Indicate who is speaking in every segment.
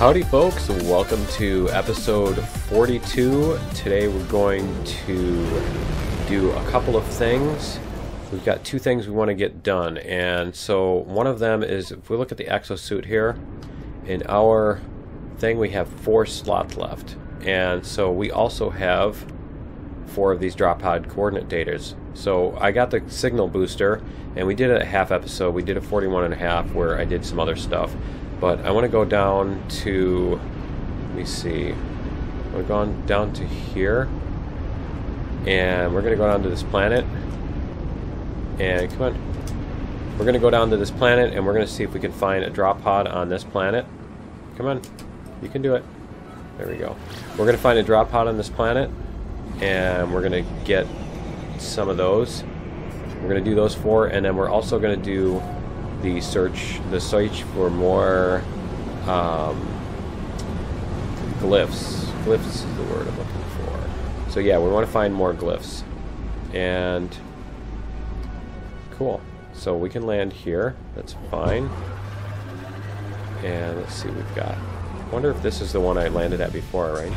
Speaker 1: Howdy folks, welcome to episode 42. Today we're going to do a couple of things. We've got two things we want to get done, and so one of them is, if we look at the exosuit here, in our thing we have 4 slots left, and so we also have 4 of these drop pod coordinate datas. So I got the signal booster, and we did a half episode. We did a 41.5 where I did some other stuff. But I want to go down to, let me see, we're going down to here, and we're going to go down to this planet, and come on, we're going to go down to this planet, and we're going to see if we can find a drop pod on this planet. Come on, you can do it. There we go. We're going to find a drop pod on this planet, and we're going to get some of those. We're going to do those 4, and then we're also going to do the search for more glyphs. Glyphs is the word I'm looking for. So yeah, we want to find more glyphs. And cool. So we can land here. That's fine. And let's see what we've got. I wonder if this is the one I landed at before, right?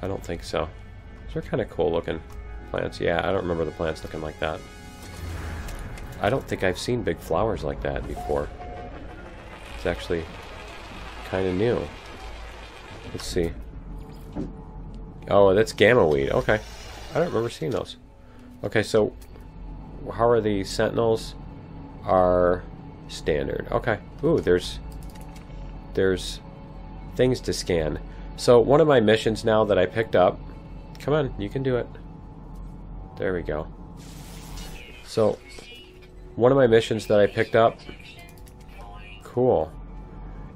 Speaker 1: I don't think so. These are kind of cool looking plants. Yeah, I don't remember the plants looking like that. I don't think I've seen big flowers like that before. It's actually kind of new. Let's see. Oh, that's gamma weed. Okay. I don't remember seeing those. Okay, so how are the sentinels? Are standard. Okay. Ooh, there's things to scan. So one of my missions now that I picked up. Come on, you can do it. There we go. So one of my missions that I picked up, cool,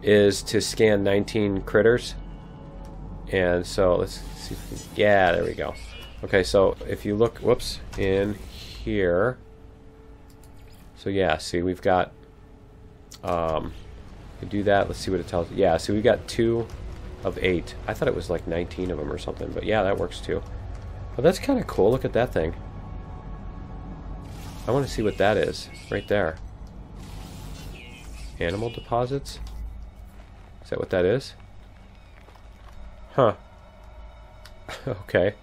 Speaker 1: is to scan 19 critters. And so let's see. Yeah, there we go. Okay, so if you look, whoops, in here. So yeah, see, we've got, we do that. Let's see what it tells. Yeah, so we got 2 of 8. I thought it was like 19 of them or something, but yeah, that works too. Well, that's kind of cool. Look at that thing. I want to see what that is, right there. Animal deposits? Is that what that is? Huh. Okay.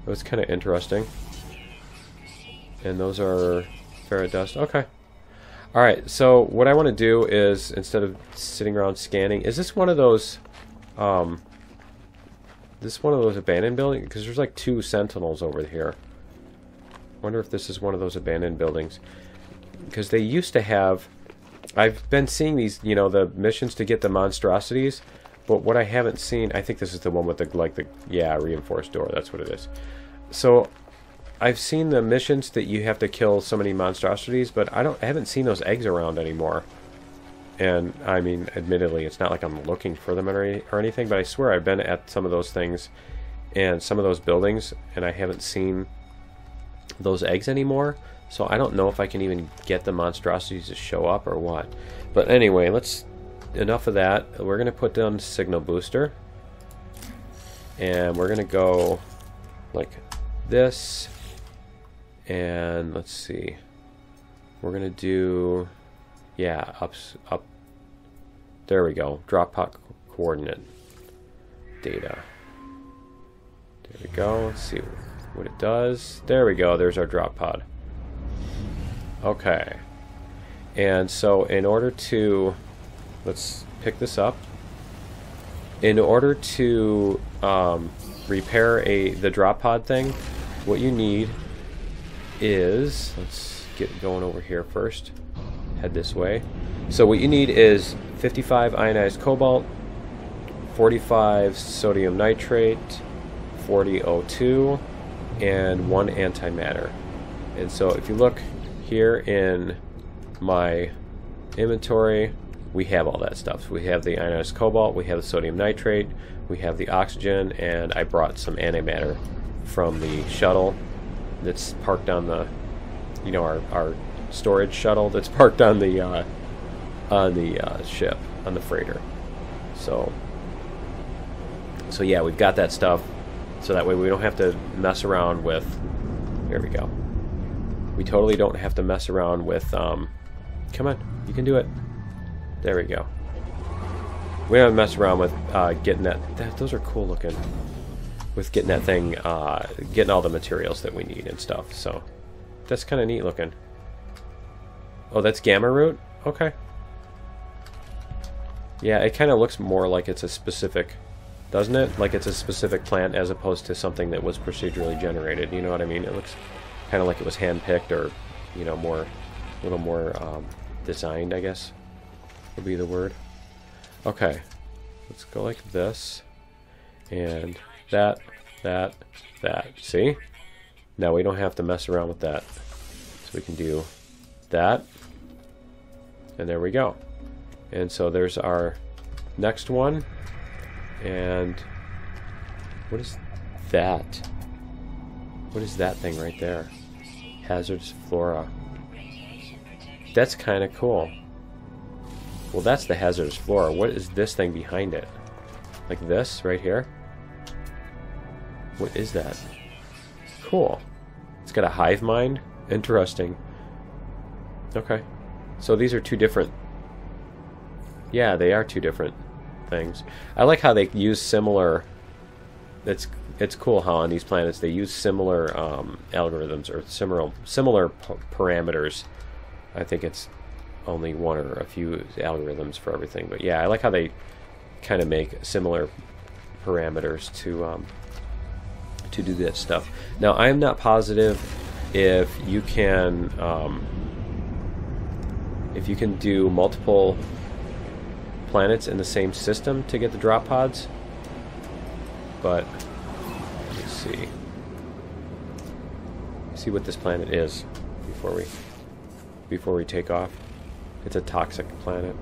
Speaker 1: That was kind of interesting. And those are ferret dust. Okay. Alright, so what I want to do is, instead of sitting around scanning, is this one of those, abandoned buildings? Because there's like 2 sentinels over here. Wonder if this is one of those abandoned buildings, because they used to have, I've been seeing these, you know, the missions to get the monstrosities, but what I haven't seen, I think this is the one with the yeah, reinforced door. That's what it is. So I've seen the missions that you have to kill so many monstrosities, but I haven't seen those eggs around anymore. And I mean, admittedly, it's not like I'm looking for them or anything, but I swear I've been at some of those things and some of those buildings, and I haven't seen those eggs anymore. So I don't know if I can even get the monstrosities to show up or what. But anyway, enough of that. We're gonna put down the signal booster, and we're gonna go like this, and let's see, we're gonna do, yeah, up, there we go, drop pod coordinate data. There we go. Let's see what it does. There we go. There's our drop pod. Okay. And so in order to, let's pick this up. In order to repair the drop pod thing, what you need is, let's get going over here first. Head this way. So what you need is 55 ionized cobalt, 45 sodium nitrate, 40 O2, and 1 antimatter. And so if you look here in my inventory, we have all that stuff. So we have the ionized cobalt, we have the sodium nitrate, we have the oxygen, and I brought some antimatter from the shuttle that's parked on the, you know, our storage shuttle that's parked on the ship, on the freighter. So yeah, we've got that stuff. So that way we don't have to mess around with, here we go. We totally don't have to mess around with, come on, you can do it. There we go. We don't mess around with getting that. Those are cool looking. With getting that thing, getting all the materials that we need and stuff. So that's kind of neat looking. Oh, that's gamma root? Okay. Yeah, it kind of looks more like it's a specific, doesn't it? Like it's a specific plant as opposed to something that was procedurally generated. You know what I mean? It looks kind of like it was hand-picked, or, you know, more, a little more designed, I guess would be the word. Okay, let's go like this, and that. See? Now we don't have to mess around with that. So we can do that, and there we go. And so there's our next one. And what is that? What is that thing right there? Hazardous flora. That's kind of cool. Well, that's the hazardous flora. What is this thing behind it? Like this right here? What is that? Cool. It's got a hive mind. Interesting. Okay. So these are two different... Yeah, they are two different things. I like how they use similar... It's cool how on these planets they use similar algorithms, or similar parameters. I think it's only one or a few algorithms for everything. But yeah, I like how they kind of make similar parameters to do that stuff. Now, I am not positive if you can do multiple planets in the same system to get the drop pods, but let's see what this planet is before we take off. It's a toxic planet.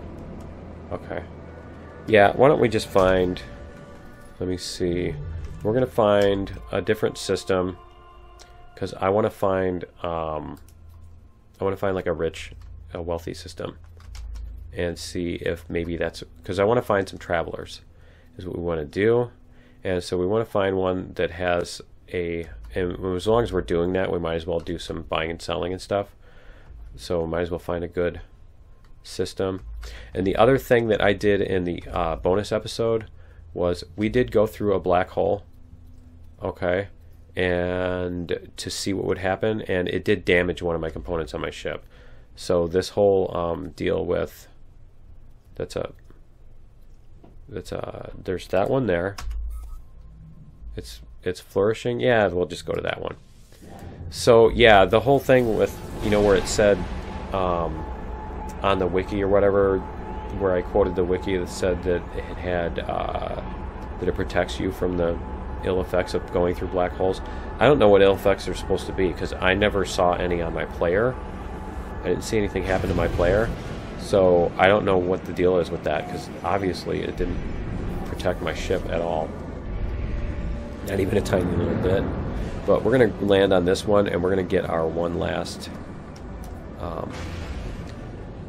Speaker 1: Okay. Yeah, why don't we just find, let me see. We're going to find a different system, because I want to find like a wealthy system, and see if maybe that's, because I want to find some travelers is what we want to do. And so we want to find one that has and as long as we're doing that, we might as well do some buying and selling and stuff. So we might as well find a good system. And the other thing that I did in the bonus episode was we did go through a black hole, okay, and to see what would happen, and it did damage one of my components on my ship. So this whole deal with there's that one there. It's flourishing. Yeah, we'll just go to that one. So yeah, the whole thing with, you know, where it said on the wiki or whatever, where I quoted the wiki that said that it had that it protects you from the ill effects of going through black holes. I don't know what ill effects are supposed to be, because I never saw any on my player. I didn't see anything happen to my player, so I don't know what the deal is with that, because obviously it didn't protect my ship at all. Not even a tiny little bit. But we're going to land on this one, and we're going to get our one last...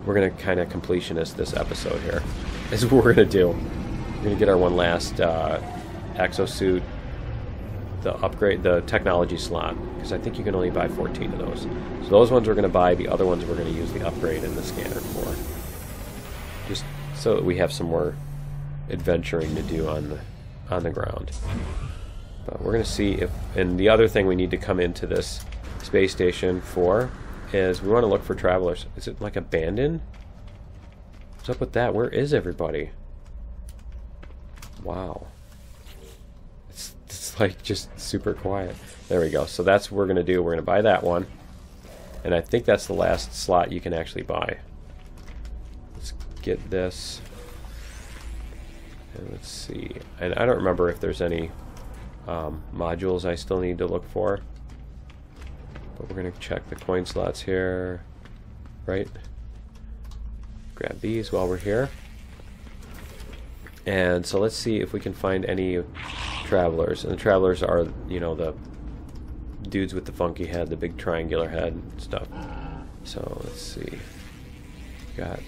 Speaker 1: we're going to kind of completionist this episode here. This is what we're going to do. We're going to get our one last exosuit, the upgrade, the technology slot, because I think you can only buy 14 of those. So those ones we're going to buy. The other ones we're going to use the upgrade in the scanner for. Just so that we have some more adventuring to do on the ground. But we're going to see if... And the other thing we need to come into this space station for is we want to look for travelers. Is it like abandoned? What's up with that? Where is everybody? Wow. It's like just super quiet. There we go. So that's what we're going to do. We're going to buy that one. And I think that's the last slot you can actually buy. Let's get this. And let's see. And I don't remember if there's any... modules I still need to look for, but we're going to check the coin slots here, right? Grab these while we're here. And so let's see if we can find any travelers. And the travelers are, you know, the dudes with the funky head, the big triangular head and stuff. So let's see. Got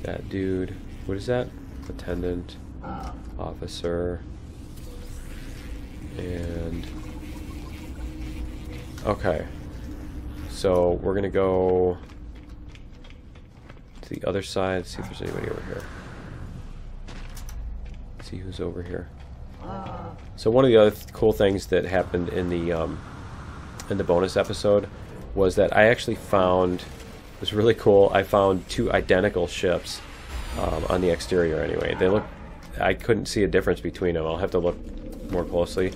Speaker 1: that dude. What is that? Attendant, officer. And okay, so we're gonna go to the other side, see if there's anybody over here. see who's over here. So one of the other cool things that happened in the bonus episode was that I actually found, it was really cool, I found 2 identical ships on the exterior anyway. They look, I couldn't see a difference between them. I'll have to look more closely.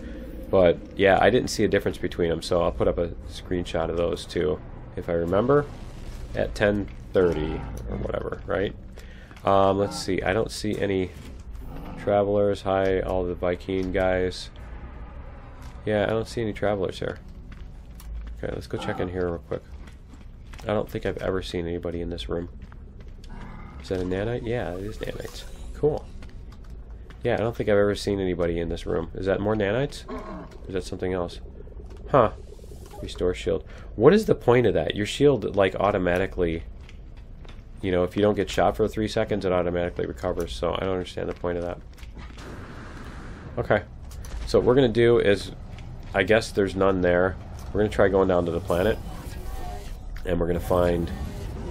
Speaker 1: But yeah, I didn't see a difference between them, so I'll put up a screenshot of those too, if I remember, at 10:30 or whatever, right? Let's see, I don't see any travelers. Hi, all the Viking guys. Yeah, I don't see any travelers here. Okay, let's go check in here real quick. I don't think I've ever seen anybody in this room. Is that a nanite? Yeah, it is nanites. Cool. Yeah, I don't think I've ever seen anybody in this room. Is that more nanites? Or is that something else? Huh. Restore shield. What is the point of that? Your shield, like, automatically... You know, if you don't get shot for 3 seconds, it automatically recovers. So I don't understand the point of that. Okay. So what we're going to do is... I guess there's none there. We're going to try going down to the planet. And we're going to find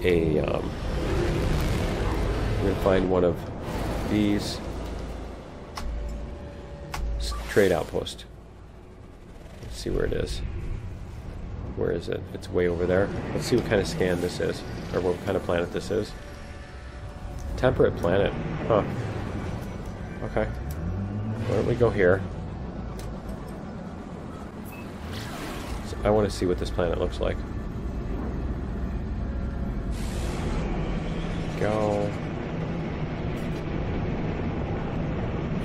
Speaker 1: a... we're going to find one of these... trade outpost. Let's see where it is. Where is it? It's way over there. Let's see what kind of scan this is, or what kind of planet this is. Temperate planet. Huh. Okay. Why don't we go here? So I want to see what this planet looks like. Go.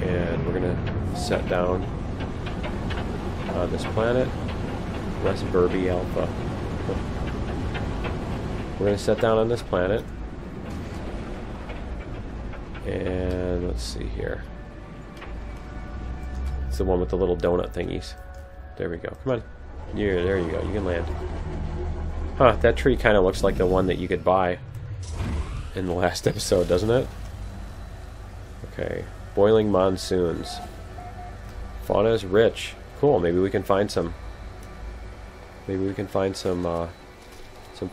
Speaker 1: And we're gonna set down on this planet. West Burby Alpha. We're going to set down on this planet. And let's see here. It's the one with the little donut thingies. There we go. Come on. Yeah, there you go. You can land. Huh, that tree kind of looks like the one that you could buy in the last episode, doesn't it? Okay. Boiling monsoons. Fauna is rich. Cool, maybe we can find some... Maybe we can find some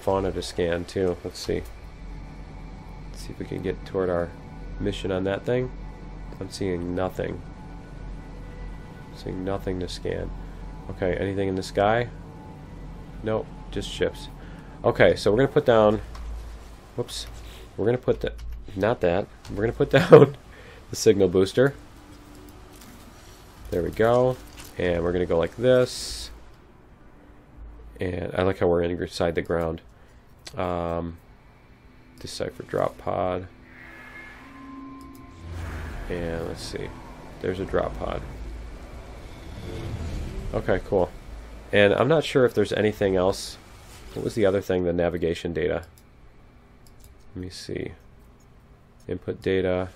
Speaker 1: fauna to scan too. Let's see. Let's see if we can get toward our mission on that thing. I'm seeing nothing. I'm seeing nothing to scan. Okay, anything in the sky? Nope, just ships. Okay, so we're gonna put down. Whoops. We're gonna put that. Not that. We're gonna put down the signal booster. There we go. And we're gonna go like this. And I like how we're inside the ground. Decipher drop pod. And let's see. There's a drop pod. Okay, cool. And I'm not sure if there's anything else. What was the other thing? The navigation data. Let me see. Input data.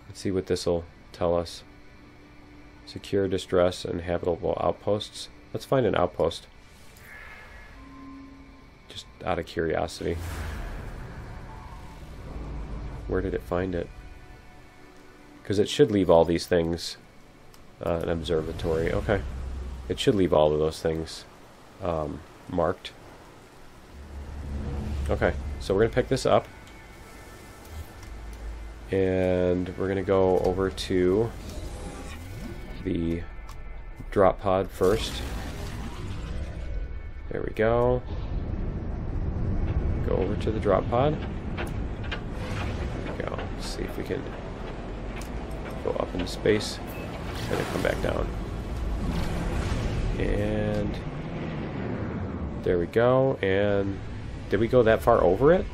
Speaker 1: Let's see what this will tell us. Secure distress and habitable outposts. Let's find an outpost. Just out of curiosity. Where did it find it? Because it should leave all these things. An observatory. Okay. It should leave all of those things marked. Okay. So we're going to pick this up. And we're going to go over to the drop pod first. There we go. Go over to the drop pod. There we go. Let's see if we can go up into space and then come back down. And there we go. And did we go that far over it?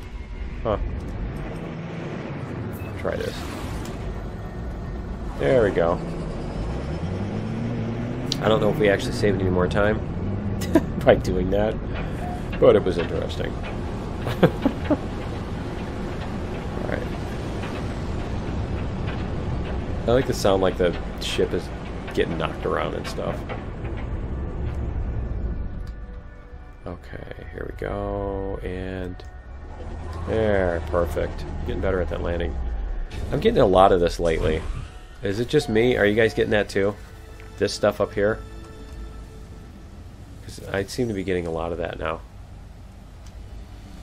Speaker 1: Huh. Try this. There we go. I don't know if we actually saved any more time by doing that, but it was interesting. Alright. I like the sound like the ship is getting knocked around and stuff. Okay, here we go, and there, perfect. Getting better at that landing. I'm getting a lot of this lately. Is it just me? Are you guys getting that too? This stuff up here? Because I seem to be getting a lot of that now.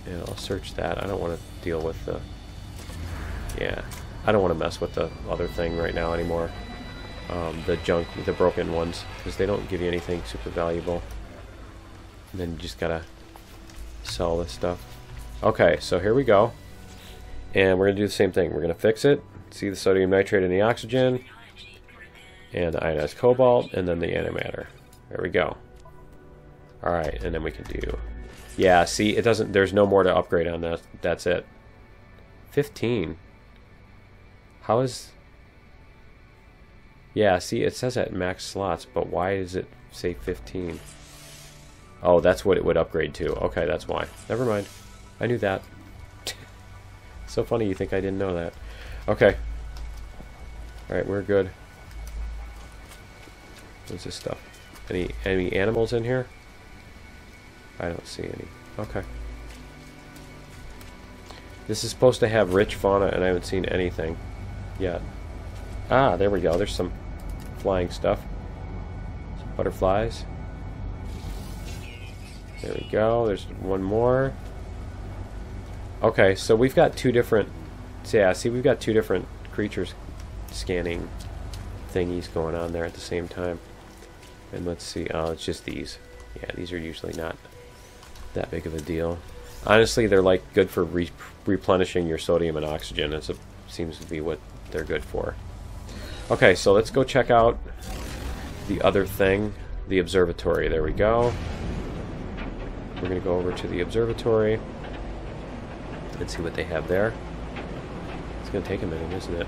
Speaker 1: Yeah, I'll search that. I don't want to deal with the... Yeah. I don't want to mess with the other thing right now anymore. The junk, the broken ones, because they don't give you anything super valuable. And then you just gotta sell this stuff. Okay, so here we go. And we're gonna do the same thing. We're gonna fix it. See the sodium nitrate in the oxygen. And the ionized cobalt, and then the antimatter. There we go. Alright, and then we can do... Yeah, see, it doesn't... There's no more to upgrade on that. That's it. 15. How is... Yeah, see, it says at max slots, but why does it say 15? Oh, that's what it would upgrade to. Okay, that's why. Never mind. I knew that. So funny you think I didn't know that. Okay. Alright, we're good. What's this stuff? Any animals in here? I don't see any. Okay. This is supposed to have rich fauna, and I haven't seen anything yet. Ah, there we go. There's some flying stuff. Some butterflies. There we go. There's one more. Okay, so we've got two different... Yeah, see, we've got two different creatures scanning thingies going on there at the same time. And let's see. Oh, it's just these. Yeah, these are usually not that big of a deal. Honestly, they're like good for replenishing your sodium and oxygen. It seems to be what they're good for. Okay, so let's go check out the other thing, the observatory. There we go. We're going to go over to the observatory and see what they have there. It's going to take a minute, isn't it?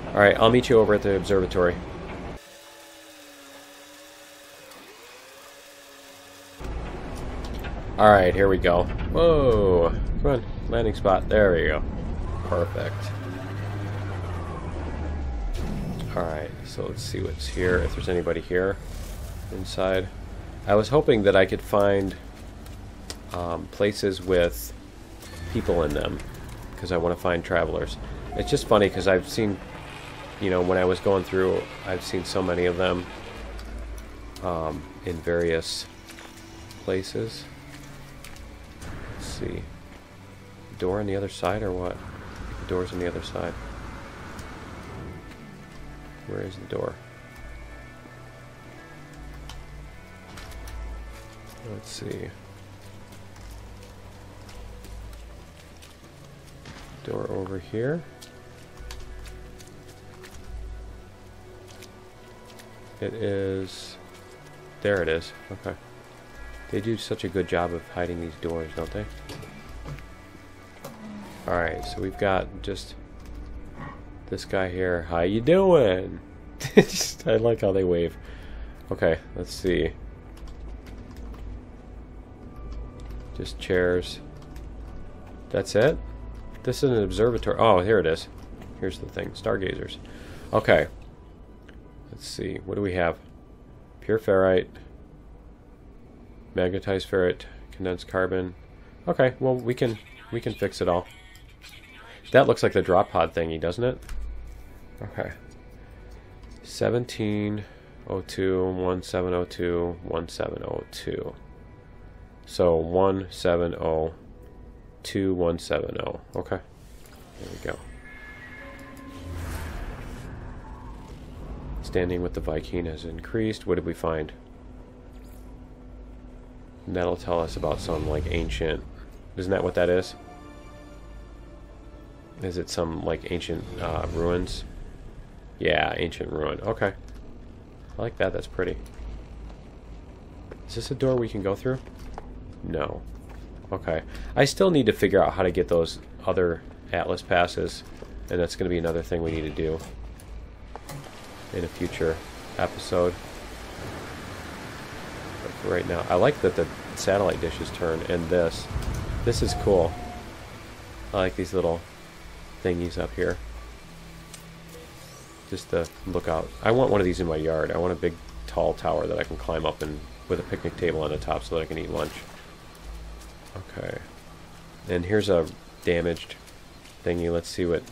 Speaker 1: Alright, I'll meet you over at the observatory. Alright, here we go. Whoa! Come on, landing spot. There we go. Perfect. Alright, so let's see what's here, if there's anybody here inside. I was hoping that I could find places with people in them, because I want to find travelers. It's just funny, because I've seen, you know, when I was going through, I've seen so many of them in various places. Let's see. Door on the other side, or what? The door's on the other side. Where is the door? Let's see. Door over here. It is... There it is. Okay. They do such a good job of hiding these doors, don't they? Alright, so we've got just this guy here. How you doing? I like how they wave. Okay, let's see. Just chairs. That's it? This is an observatory. Oh, here it is. Here's the thing. Stargazers. Okay. Let's see. What do we have? Pure ferrite. Magnetized ferrite. Condensed carbon. Okay, well, we can fix it all. That looks like the drop pod thingy, doesn't it? Okay. 1702, 1702, 1702. So 170. 2170. Okay. There we go. Standing with the Viking has increased. What did we find? And that'll tell us about some like ancient... Isn't that what that is? Is it some like ancient ruins? Yeah, ancient ruin. Okay. I like that. That's pretty. Is this a door we can go through? No. Okay. I still need to figure out how to get those other Atlas passes, and that's going to be another thing we need to do in a future episode. But for right now, I like that the satellite dishes turn, and this is cool. I like these little thingies up here. Just to look out. I want one of these in my yard. I want a big, tall tower that I can climb up and with a picnic table on the top so that I can eat lunch. Okay. And here's a damaged thingy. Let's see what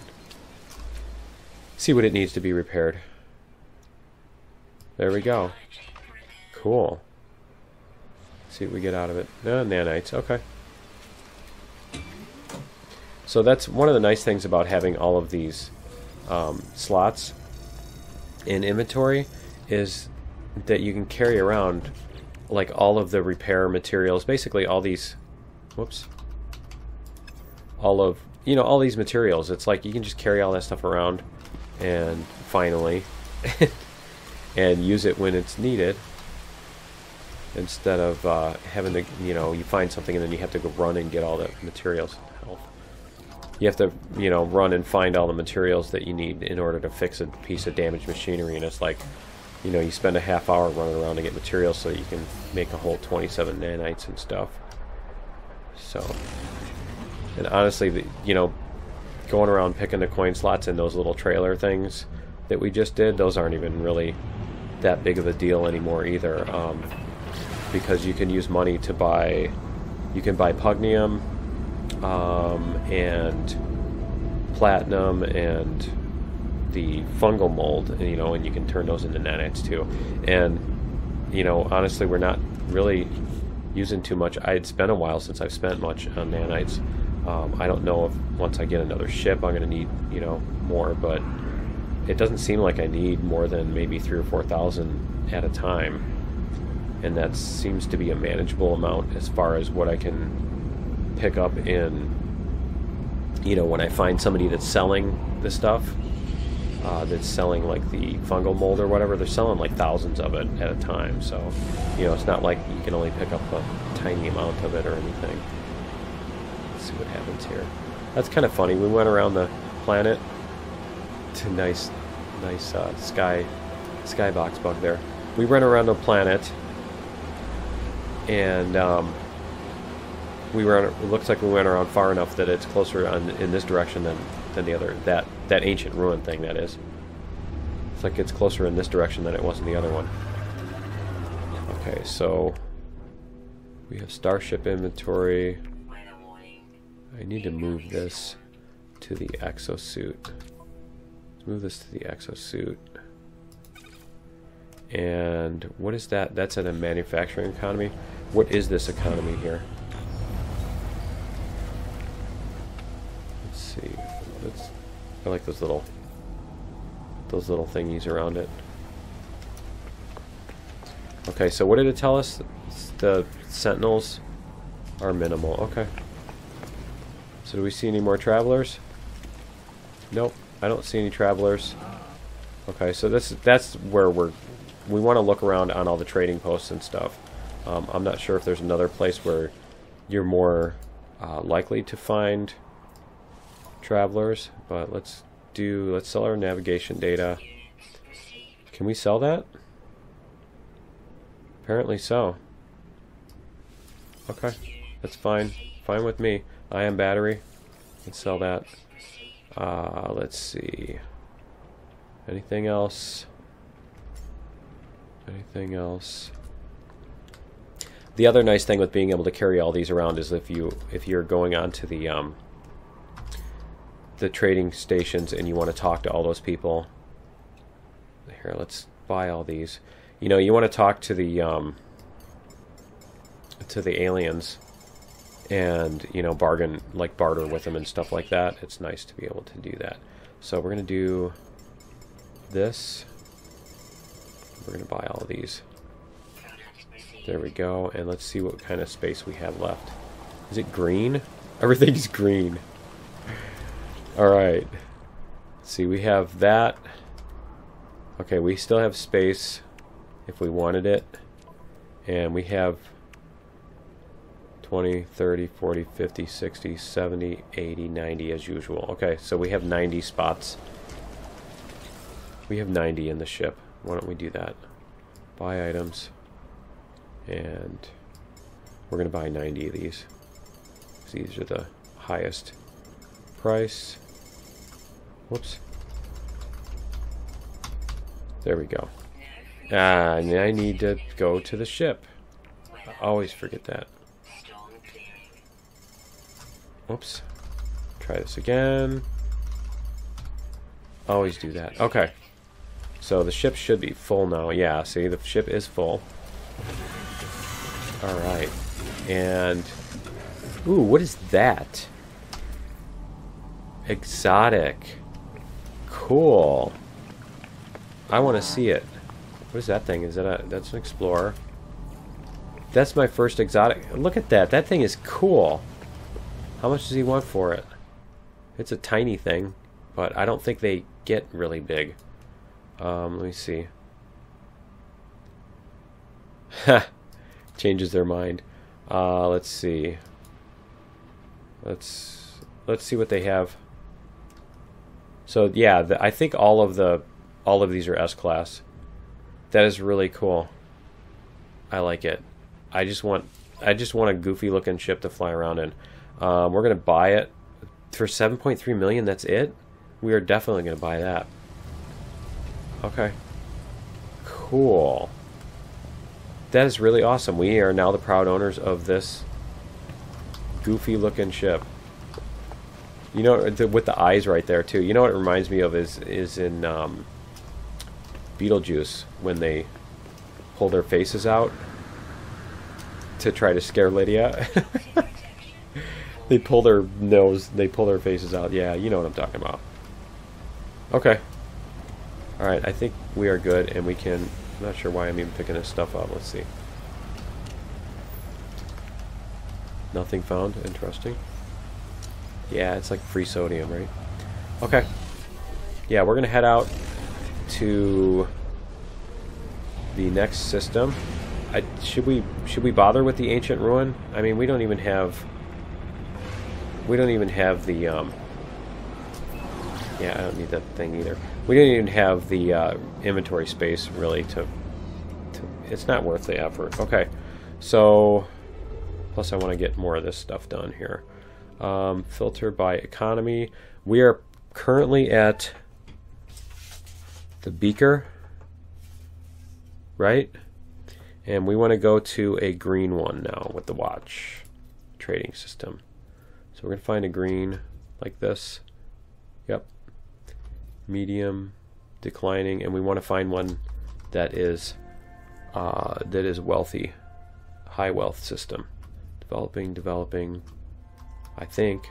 Speaker 1: it needs to be repaired. There we go. Cool. See what we get out of it. Nanites. Okay. So that's one of the nice things about having all of these slots in inventory is that you can carry around like all of the repair materials, basically all these, whoops, all of, you know, all these materials. It's like you can just carry all that stuff around and finally and use it when it's needed, instead of having to, you know, you find something and then you have to go run and get all the materials. You have to, you know, run and find all the materials that you need in order to fix a piece of damaged machinery, and it's like, you know, you spend a half hour running around to get materials so that you can make a whole 27 nanites and stuff. So, and honestly, you know, going around picking the coin slots in those little trailer things that we just did, those aren't even really that big of a deal anymore either, because you can use money to buy, you can buy pugnium, and platinum and the fungal mold, you know, and you can turn those into nanites too. And, you know, honestly, we're not really using too much. It's been a while since I've spent much on nanites. I don't know if once I get another ship I'm going to need, you know, more, but it doesn't seem like I need more than maybe 3,000 or 4,000 at a time, and that seems to be a manageable amount as far as what I can pick up in, you know, when I find somebody that's selling the stuff, that's selling like the fungal mold or whatever. They're selling like thousands of it at a time, so, you know, it's not like you can only pick up a tiny amount of it or anything. Let's see what happens here. That's kind of funny. We went around the planet to nice skybox bug there. We went around the planet and it looks like we went around far enough that it's closer in this direction than the other, that ancient ruin thing, that is. It's like it's closer in this direction than it was in the other one. Okay, so we have starship inventory. I need to move this to the exosuit. Let's move this to the exosuit. And what is that? That's at a manufacturing economy. What is this economy here? See, I like those little thingies around it. Okay, so what did it tell us? The sentinels are minimal. Okay. So do we see any more travelers? Nope, I don't see any travelers. Okay, so that's where we want to look around on all the trading posts and stuff. I'm not sure if there's another place where you're more likely to find travelers, but let's sell our navigation data. Can we sell that? Apparently so. Okay, that's fine with me. Ion battery, let's sell that. Let's see, anything else? The other nice thing with being able to carry all these around is if you're going on to the trading stations and you want to talk to all those people. Here, let's buy all these. You know, you want to talk to the aliens and, you know, bargain, like barter with them and stuff like that. It's nice to be able to do that. So we're going to do this. We're going to buy all of these. There we go. And let's see what kind of space we have left. Is it green? Everything's green. Alright. See, we have that. Okay, we still have space if we wanted it. And we have 20, 30, 40, 50, 60, 70, 80, 90 as usual. Okay, so we have 90 spots. We have 90 in the ship. Why don't we do that? Buy items. And we're going to buy 90 of these. These are the highest price. Whoops. There we go. And I need to go to the ship. I always forget that. Whoops. Try this again. Always do that. Okay. So the ship should be full now. Yeah, see, the ship is full. Alright. And... ooh, what is that? Exotic. cool. I want to see it. What is that thing? Is that a... That's an Explorer. That's my first exotic. Look at that. That thing is cool. How much does he want for it? It's a tiny thing, but I don't think they get really big. Let me see. Ha! Changes their mind. Let's see. Let's see what they have. So yeah, I think all of these are S-class. That is really cool. I like it. I just want a goofy looking ship to fly around in. We're gonna buy it for 7.3 million. That's it. We are definitely gonna buy that. Okay. Cool. That is really awesome. We are now the proud owners of this goofy looking ship. You know, with the eyes right there too. You know what it reminds me of is in Beetlejuice when they pull their faces out to try to scare Lydia. They pull their nose, they pull their faces out. Yeah, you know what I'm talking about. Okay. Alright, I think we are good and we can... I'm not sure why I'm even picking this stuff up. Let's see. Nothing found. Interesting. Yeah, it's like free sodium, right? Okay. Yeah, we're gonna head out to the next system. Should we bother with the ancient ruin? I mean, we don't even have the yeah, I don't need that thing either. We don't even have the inventory space really to it's not worth the effort. Okay. So plus I want to get more of this stuff done here. Filter by economy. We are currently at the beaker, right? And we want to go to a green one now with the watch trading system. So we're going to find a green like this. Yep. Medium, declining, and we want to find one that is wealthy, high wealth system. Developing. I think.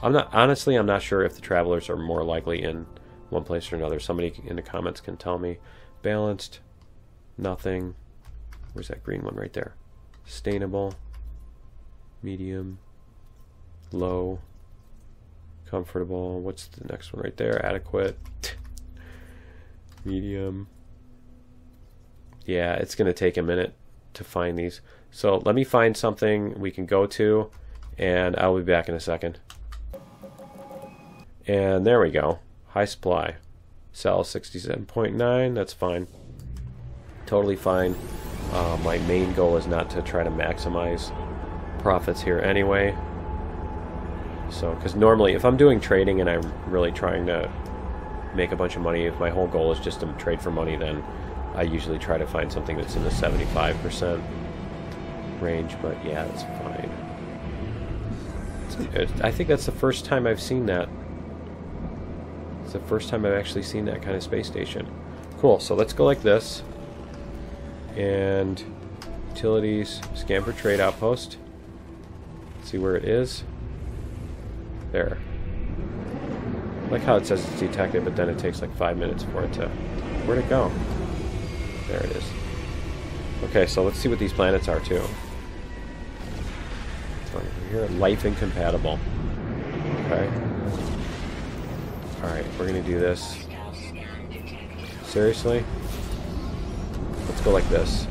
Speaker 1: I'm not sure if the travelers are more likely in one place or another. Somebody in the comments can tell me. Balanced, nothing. Where's that green one right there? Sustainable, medium, low, comfortable. What's the next one right there? Adequate, medium. Yeah, it's going to take a minute to find these. So let me find something we can go to, and I'll be back in a second. And there we go. High supply. Sell 67.9. That's fine. Totally fine. My main goal is not to try to maximize profits here anyway. So, because normally if I'm doing trading and I'm really trying to make a bunch of money, if my whole goal is just to trade for money, then I usually try to find something that's in the 75% range. But yeah, that's fine. I think that's the first time I've seen that. It's the first time I've actually seen that kind of space station. Cool, so let's go like this. And utilities, scan for trade outpost. See where it is. There. I like how it says it's detected, but then it takes like 5 minutes for it to... Where'd it go? There it is. Okay, so let's see what these planets are too. Here, life incompatible. Okay. Alright, we're gonna do this. Seriously? Let's go like this.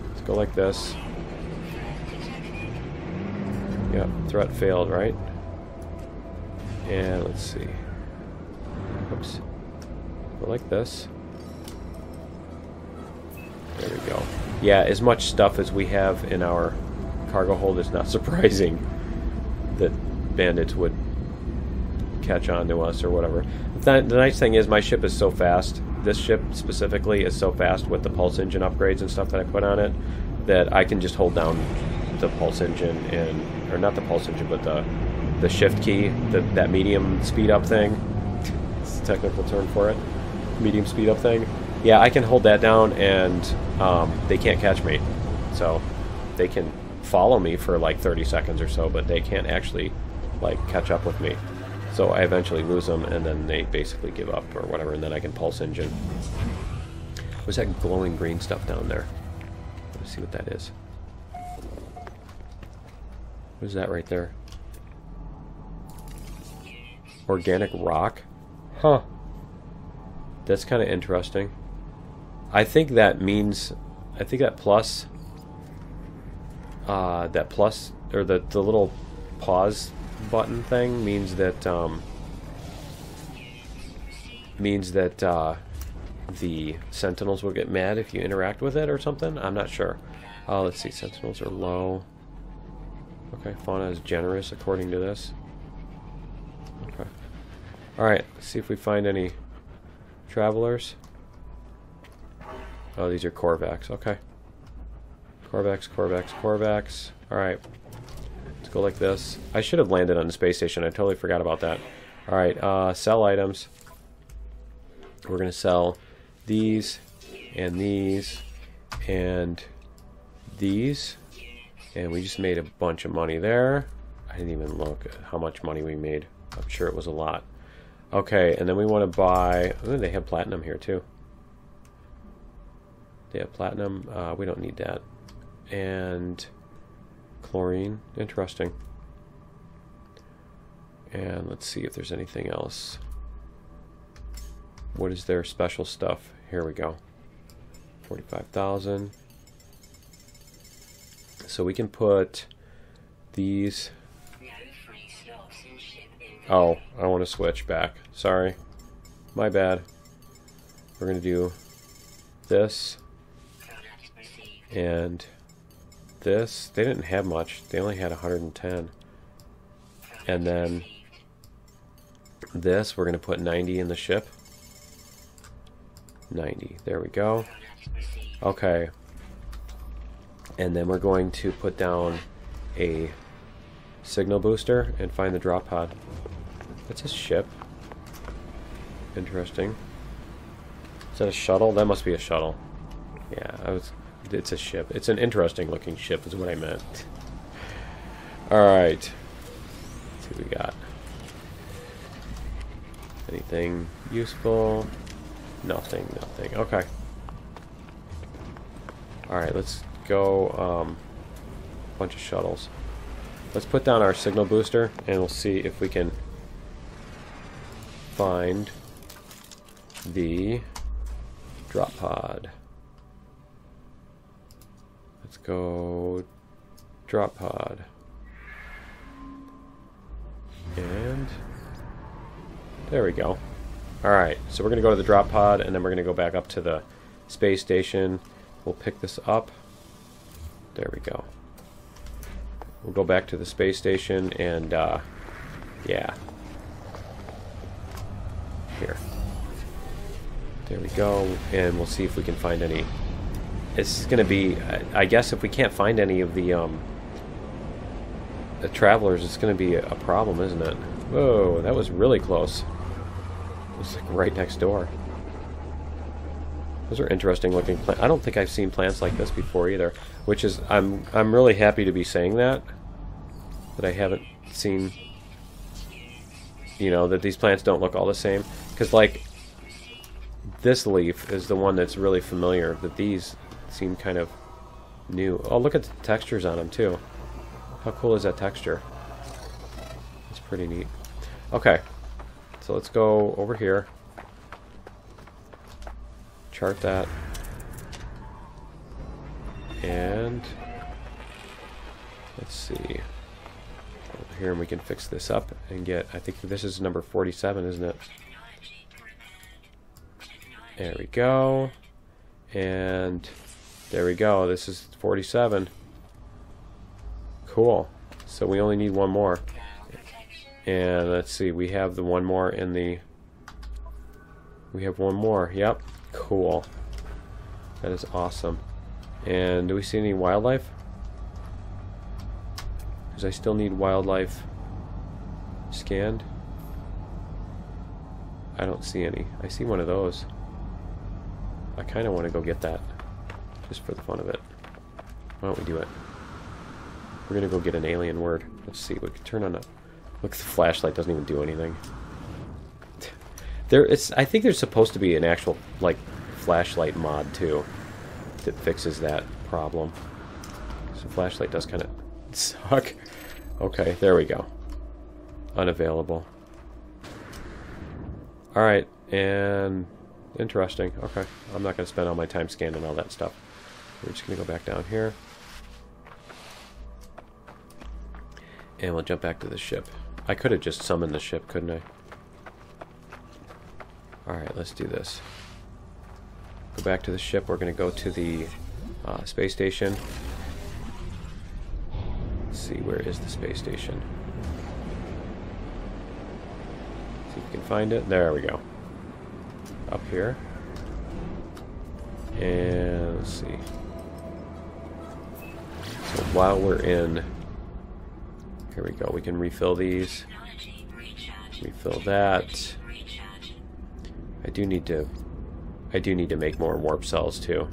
Speaker 1: Let's go like this. Yep, threat failed, right? And let's see. Oops. Go like this. There we go. Yeah, as much stuff as we have in our cargo hold, it's not surprising that bandits would catch on to us or whatever. The nice thing is my ship is so fast. This ship specifically is so fast with the pulse engine upgrades and stuff that I put on it that I can just hold down the pulse engine and, or not the pulse engine, but the shift key, that medium speed up thing. It's a technical term for it. Medium speed up thing. Yeah, I can hold that down and they can't catch me. So they can follow me for like 30 seconds or so, but they can't actually like catch up with me. So I eventually lose them, and then they basically give up or whatever, and then I can pulse engine. What's that glowing green stuff down there? Let's see what that is. What is that right there? Organic rock? Huh. That's kind of interesting. I think that means... I think that plus... or the little pause button thing means that... the sentinels will get mad if you interact with it or something. I'm not sure. Let's see. Sentinels are low. Okay, fauna is generous according to this. Okay. Alright, let's see if we find any travelers. Oh, these are Korvax. Okay. Korvax. Alright. Let's go like this. I should have landed on the space station. I totally forgot about that. Alright, sell items. We're going to sell these and these and these. And we just made a bunch of money there. I didn't even look at how much money we made. I'm sure it was a lot. Okay, and then we want to buy... Ooh, they have platinum here too. They have platinum. We don't need that. And chlorine. Interesting. And let's see if there's anything else. What is their special stuff? Here we go. 45,000. So we can put these... Oh, I want to switch back. Sorry. My bad. We're going to do this and this. They didn't have much. They only had 110. And then this, we're going to put 90 in the ship. 90. There we go. Okay. And then we're going to put down a signal booster and find the drop pod. That's a ship. Interesting. Is that a shuttle? That must be a shuttle. Yeah, it's a ship. It's an interesting looking ship is what I meant. Alright. Let's see what we got. Anything useful? Nothing. Okay. Alright, let's go bunch of shuttles. Let's put down our signal booster and we'll see if we can find the drop pod. Let's go drop pod. And there we go. Alright, so we're going to go to the drop pod and then we're going to go back up to the space station. We'll pick this up. There we go. We'll go back to the space station and, yeah. Here. There we go. And we'll see if we can find any. It's going to be, I guess if we can't find any of the travelers, it's going to be a problem, isn't it? Whoa, that was really close. It was like right next door. Those are interesting looking plants. I don't think I've seen plants like this before either, which is I'm really happy to be saying that I haven't seen, you know, that these plants don't look all the same, because like this leaf is the one that's really familiar, but these seem kind of new. Oh, look at the textures on them too. How cool is that texture? It's pretty neat. Okay, so let's go over here. Chart that. And let's see. Over here, and we can fix this up and get, I think this is number 47, isn't it? There we go. And there we go. This is 47. Cool. So we only need one more. And let's see, we have the one more in the... We have one more. Yep. Cool. That is awesome. And do we see any wildlife? Because I still need wildlife scanned. I don't see any. I see one of those. I kind of want to go get that. Just for the fun of it. Why don't we do it? We're going to go get an alien word. Let's see. We can turn on a Look, the flashlight doesn't even do anything. I think there's supposed to be an actual, like, flashlight mod, too, that fixes that problem. So flashlight does kind of suck. Okay, there we go. Unavailable. Alright, and... interesting. Okay, I'm not going to spend all my time scanning all that stuff. We're just going to go back down here. And we'll jump back to the ship. I could have just summoned the ship, couldn't I? Alright, let's do this. Go back to the ship. We're going to go to the space station. Let's see, where is the space station? See if we can find it. There we go. Up here. And let's see. So while we're in... here we go. We can refill these. Refill that. I do need to make more warp cells too.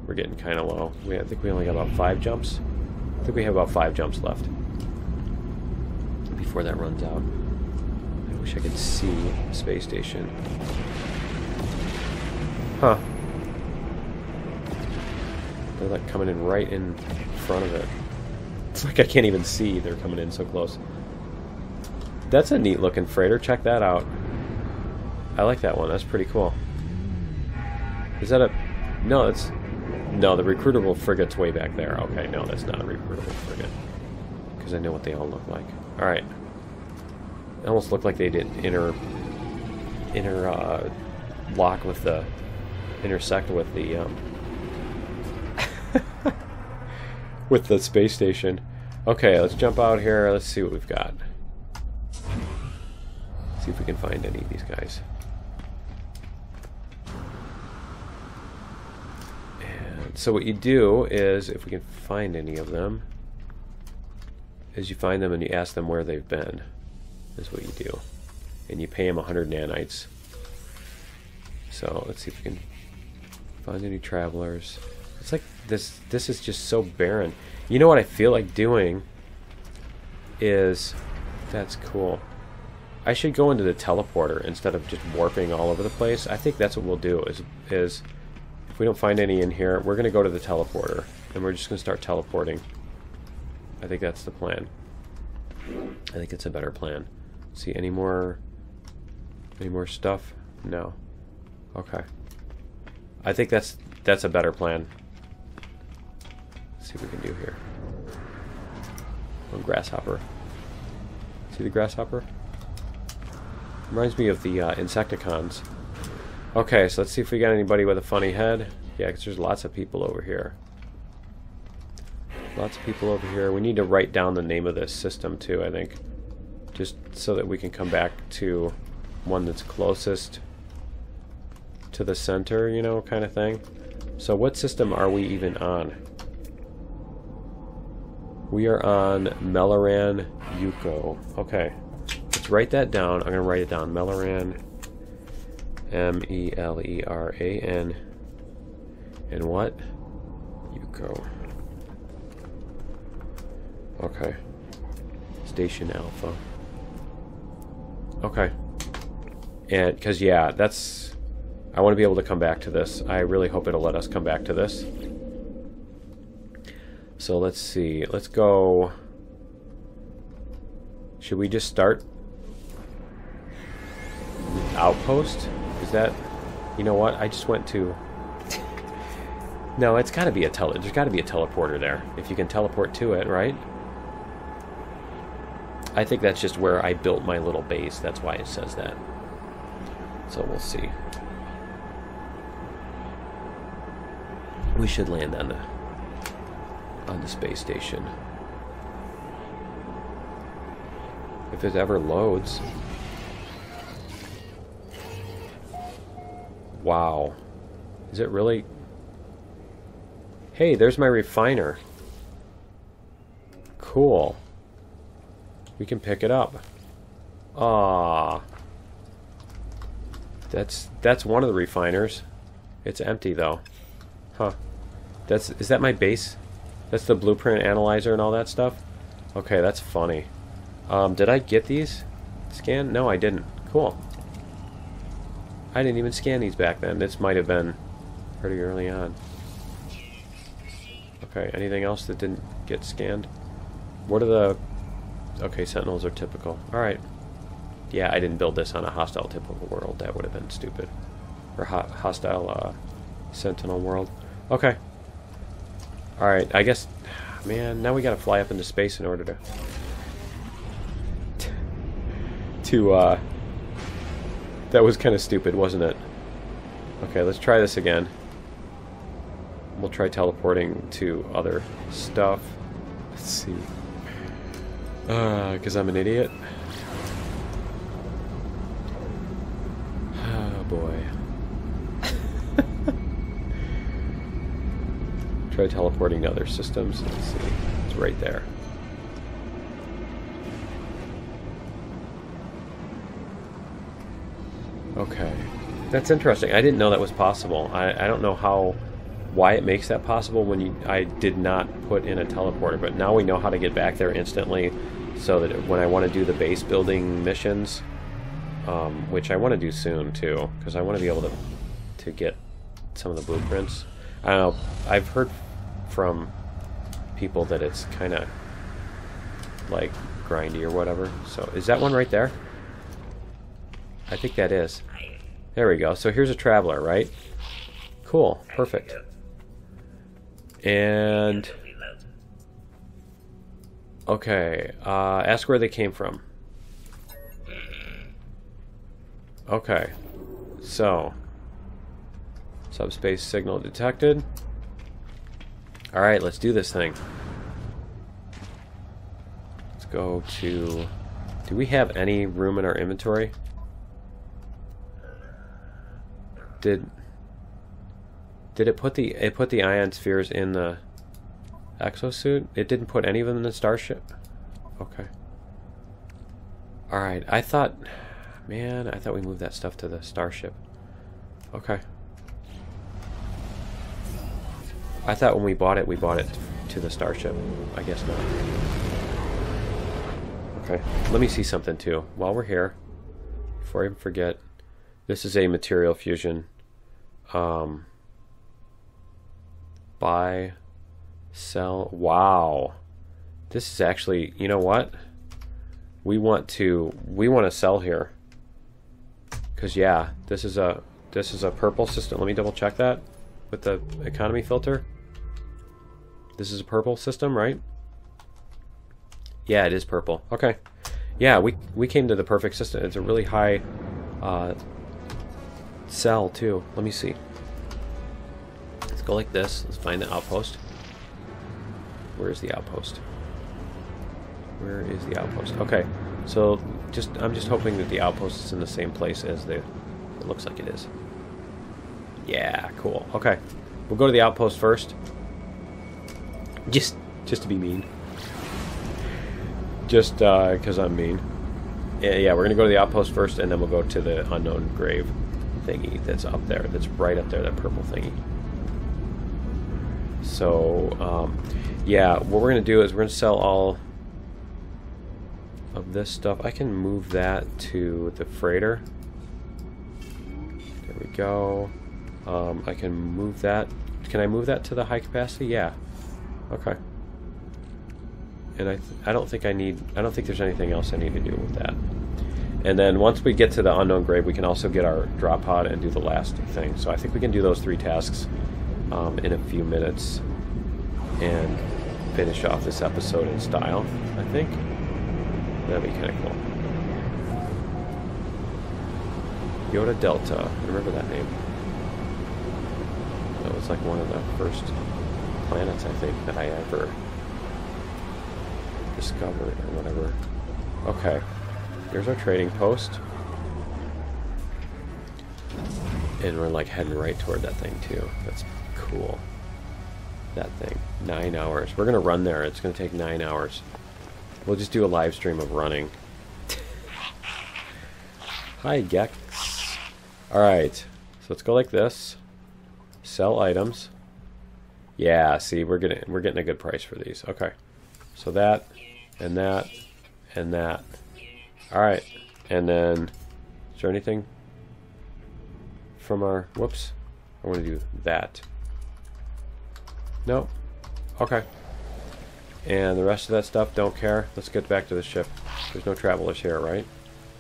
Speaker 1: We're getting kind of low. I think we only got about 5 jumps. I think we have about 5 jumps left before that runs out. I wish I could see the space station. Huh. They're like coming in right in front of it. It's like I can't even see. They're coming in so close. That's a neat looking freighter. Check that out. I like that one. That's pretty cool. Is that a... no, it's... no, the recruitable frigate's way back there. Okay, no, that's not a recruitable frigate. Because I know what they all look like. Alright. They almost look like they did lock with the... intersect with the, with the space station. Okay, let's jump out here. Let's see what we've got. See if we can find any of these guys. And so what you do is, if we can find any of them, is you find them and you ask them where they've been. Is what you do. And you pay them 100 nanites. So let's see if we can find any travelers. It's like this is just so barren. You know what I feel like doing is... that's cool. I should go into the teleporter instead of just warping all over the place. I think that's what we'll do is if we don't find any in here, we're going to go to the teleporter and we're just going to start teleporting. I think that's the plan. I think it's a better plan. See any more stuff? No. Okay. I think that's a better plan. Let's see what we can do here. Oh, grasshopper. See the grasshopper? Reminds me of the Insecticons. Okay, so let's see if we got anybody with a funny head. Yeah, because there's lots of people over here. Lots of people over here. We need to write down the name of this system too, I think. Just so that we can come back to one that's closest to the center, you know, kind of thing. So what system are we even on? We are on Melaran Yuko. Okay. Let's write that down. I'm going to write it down. Melaran. M-E-L-E-R-A-N. And what? Yuko. Okay. Station Alpha. Okay. And, because, yeah, that's... I want to be able to come back to this. I really hope it'll let us come back to this. So let's see. Let's go... Should we just start Outpost? Is that... You know what? I just went to... No, it's got to be a there's got to be a teleporter there. If you can teleport to it, right? I think that's just where I built my little base. That's why it says that. So we'll see. We should land on the space station. If it ever loads. Wow. Is it really... Hey, there's my refiner. Cool. We can pick it up. Ah, that's one of the refiners. It's empty though. Huh. Is that my base? That's the blueprint analyzer and all that stuff? Okay, that's funny. Did I get these scanned? No, I didn't. Cool. I didn't even scan these back then. This might have been pretty early on. Okay, anything else that didn't get scanned? What are the... Okay, sentinels are typical. Alright. Yeah, I didn't build this on a hostile typical world. That would have been stupid. Or hostile sentinel world. Okay. Alright, I guess... Man, now we gotta fly up into space in order to... That was kind of stupid, wasn't it? Okay, let's try this again. We'll try teleporting to other stuff. Let's see. Because I'm an idiot. Oh, boy. Try teleporting to other systems. Let's see. It's right there. Okay. That's interesting. I didn't know that was possible. I don't know why it makes that possible when I did not put in a teleporter, but now we know how to get back there instantly so that when I want to do the base building missions, which I want to do soon too, because I want to be able to get some of the blueprints. I don't know. I've heard from people that it's kind of like grindy or whatever. So is that one right there? I think that is. There we go. So here's a traveler, right? Cool. Perfect. And... Okay. Ask where they came from. Okay. So... Subspace signal detected. Alright, let's do this thing. Let's go to... Do we have any room in our inventory? Did it put the ion spheres in the exosuit? It didn't put any of them in the starship? Okay. Alright, I thought we moved that stuff to the starship. Okay. I thought when we bought it to the starship. I guess not. Okay. Let me see something too. While we're here, before I even forget, this is a material fusion. Buy, sell. Wow. This is actually, you know what? We want to sell here. Cause yeah, this is a purple system. Let me double check that with the economy filter. This is a purple system, right? Yeah, it is purple. Okay. Yeah, we came to the perfect system. It's a really high sell too. Let me see. Let's go like this. Let's find the outpost. Where is the outpost? Where is the outpost? Okay. So I'm just hoping that the outpost is in the same place as it looks like it is. Yeah, cool. Okay. We'll go to the outpost first. Just to be mean. Just because I'm mean. Yeah, we're gonna go to the outpost first, and then we'll go to the unknown grave thingy that's up there. That's right up there, that purple thingy. So, yeah, what we're gonna do is we're gonna sell all of this stuff. I can move that to the freighter. There we go. I can move that. Can I move that to the high capacity? Yeah. Okay. And I don't think there's anything else I need to do with that. And then once we get to the unknown grave, we can also get our drop pod and do the last thing. So I think we can do those 3 tasks in a few minutes and finish off this episode in style, I think. That'd be kind of cool. Yoda Delta. Remember that name. That was like one of the first planets, I think, that I ever discovered or whatever. Okay. Here's our trading post. And we're like heading right toward that thing too. That's cool. That thing. 9 hours. We're gonna run there. It's gonna take 9 hours. We'll just do a live stream of running. Hi, Gex. Alright. So let's go like this. Sell items. Yeah, see, we're getting a good price for these. Okay. So that, and that, and that. Alright, and then, is there anything from our, whoops, I want to do that. Nope. Okay. And the rest of that stuff, don't care. Let's get back to the ship. There's no travelers here, right?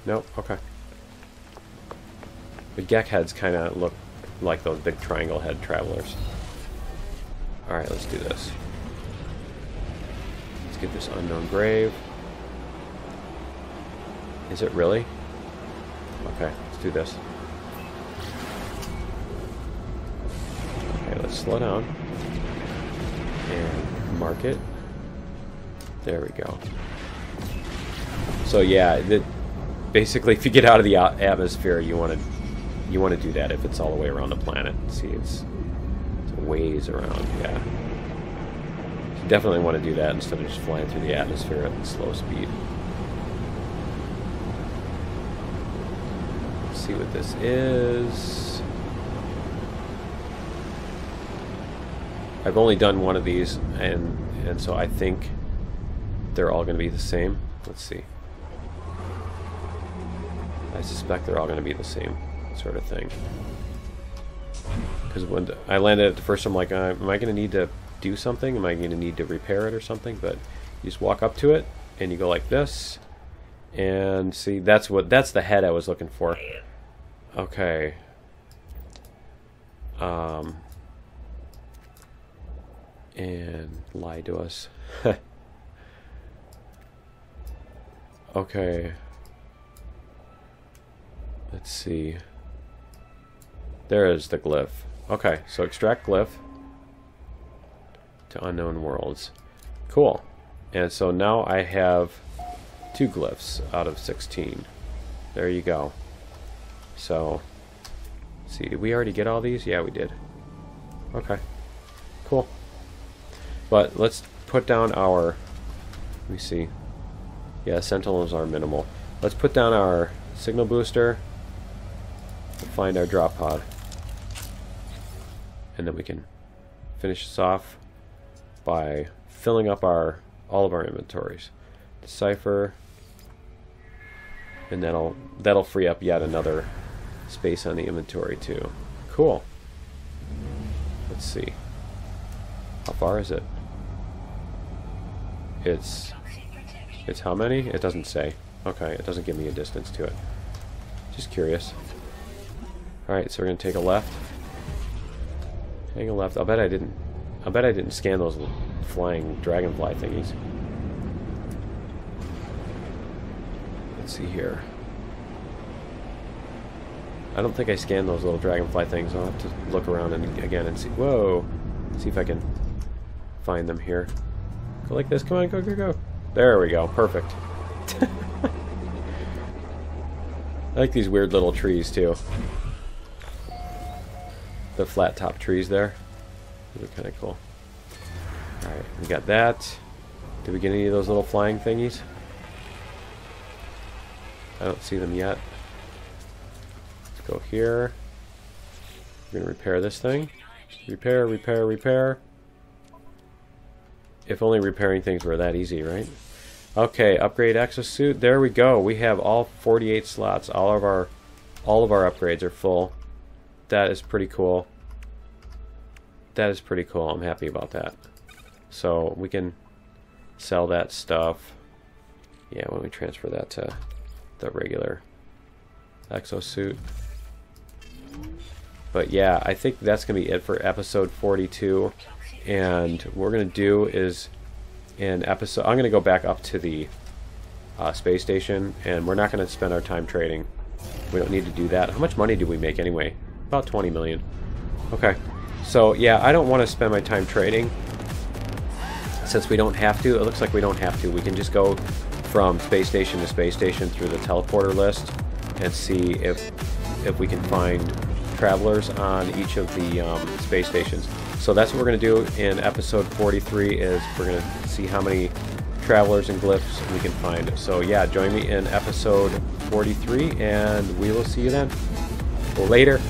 Speaker 1: Nope, okay. The Gek heads kind of look like those big triangle head travelers. Alright, let's do this. Let's get this unknown grave. Is it really? Okay, let's do this. Okay, let's slow down. And mark it. There we go. So yeah, basically if you get out of the atmosphere, you want to do that if it's all the way around the planet. See, it's a ways around, yeah. You definitely want to do that instead of just flying through the atmosphere at slow speed. Let's see what this is. I've only done one of these, and so I think they're all going to be the same. Let's see. I suspect they're all going to be the same sort of thing. Because when I landed at the first, I'm like, am I going to need to do something? Am I going to need to repair it or something? But you just walk up to it, and you go like this. And see, that's the head I was looking for. Okay. And lie to us. Okay. Let's see. There is the glyph. Okay, so extract glyph to unknown worlds. Cool. And so now I have 2 glyphs out of 16. There you go. So, let's see, did we already get all these? Yeah, we did. Okay. Cool. But let's put down our, let me see. Yeah, sentinels are minimal. Let's put down our signal booster. We'll find our drop pod. And then we can finish this off by filling up all of our inventories. Decipher. And that'll free up yet another space on the inventory too. Cool. Let's see. How far is it? It's how many? It doesn't say. Okay, it doesn't give me a distance to it. Just curious. Alright, so we're gonna take a left. Take a left. I'll bet I didn't scan those flying dragonfly thingies. Let's see here. I don't think I scanned those little dragonfly things. I'll have to look around again and see. Whoa! See if I can find them here. Go like this. Come on, go, go, go. There we go. Perfect. I like these weird little trees too. The flat top trees there. Those are kind of cool. Alright, we got that. Did we get any of those little flying thingies? I don't see them yet. Let's go here. We're going to repair this thing. Repair, repair, repair. If only repairing things were that easy, right? Okay, upgrade exosuit. There we go. We have all 48 slots. All of our upgrades are full. That is pretty cool. That is pretty cool. I'm happy about that. So we can sell that stuff. Yeah, when we transfer that to the regular exosuit. But yeah, I think that's going to be it for episode 42. And what we're going to do is I'm going to go back up to the space station, and we're not going to spend our time trading. We don't need to do that. How much money do we make anyway? About 20 million. Okay. So yeah, I don't want to spend my time trading since we don't have to. It looks like we don't have to. We can just go from space station to space station through the teleporter list and see if we can find travelers on each of the space stations. So that's what we're going to do in episode 43, is we're going to see how many travelers and glyphs we can find. So yeah, join me in episode 43, and we will see you then. Later.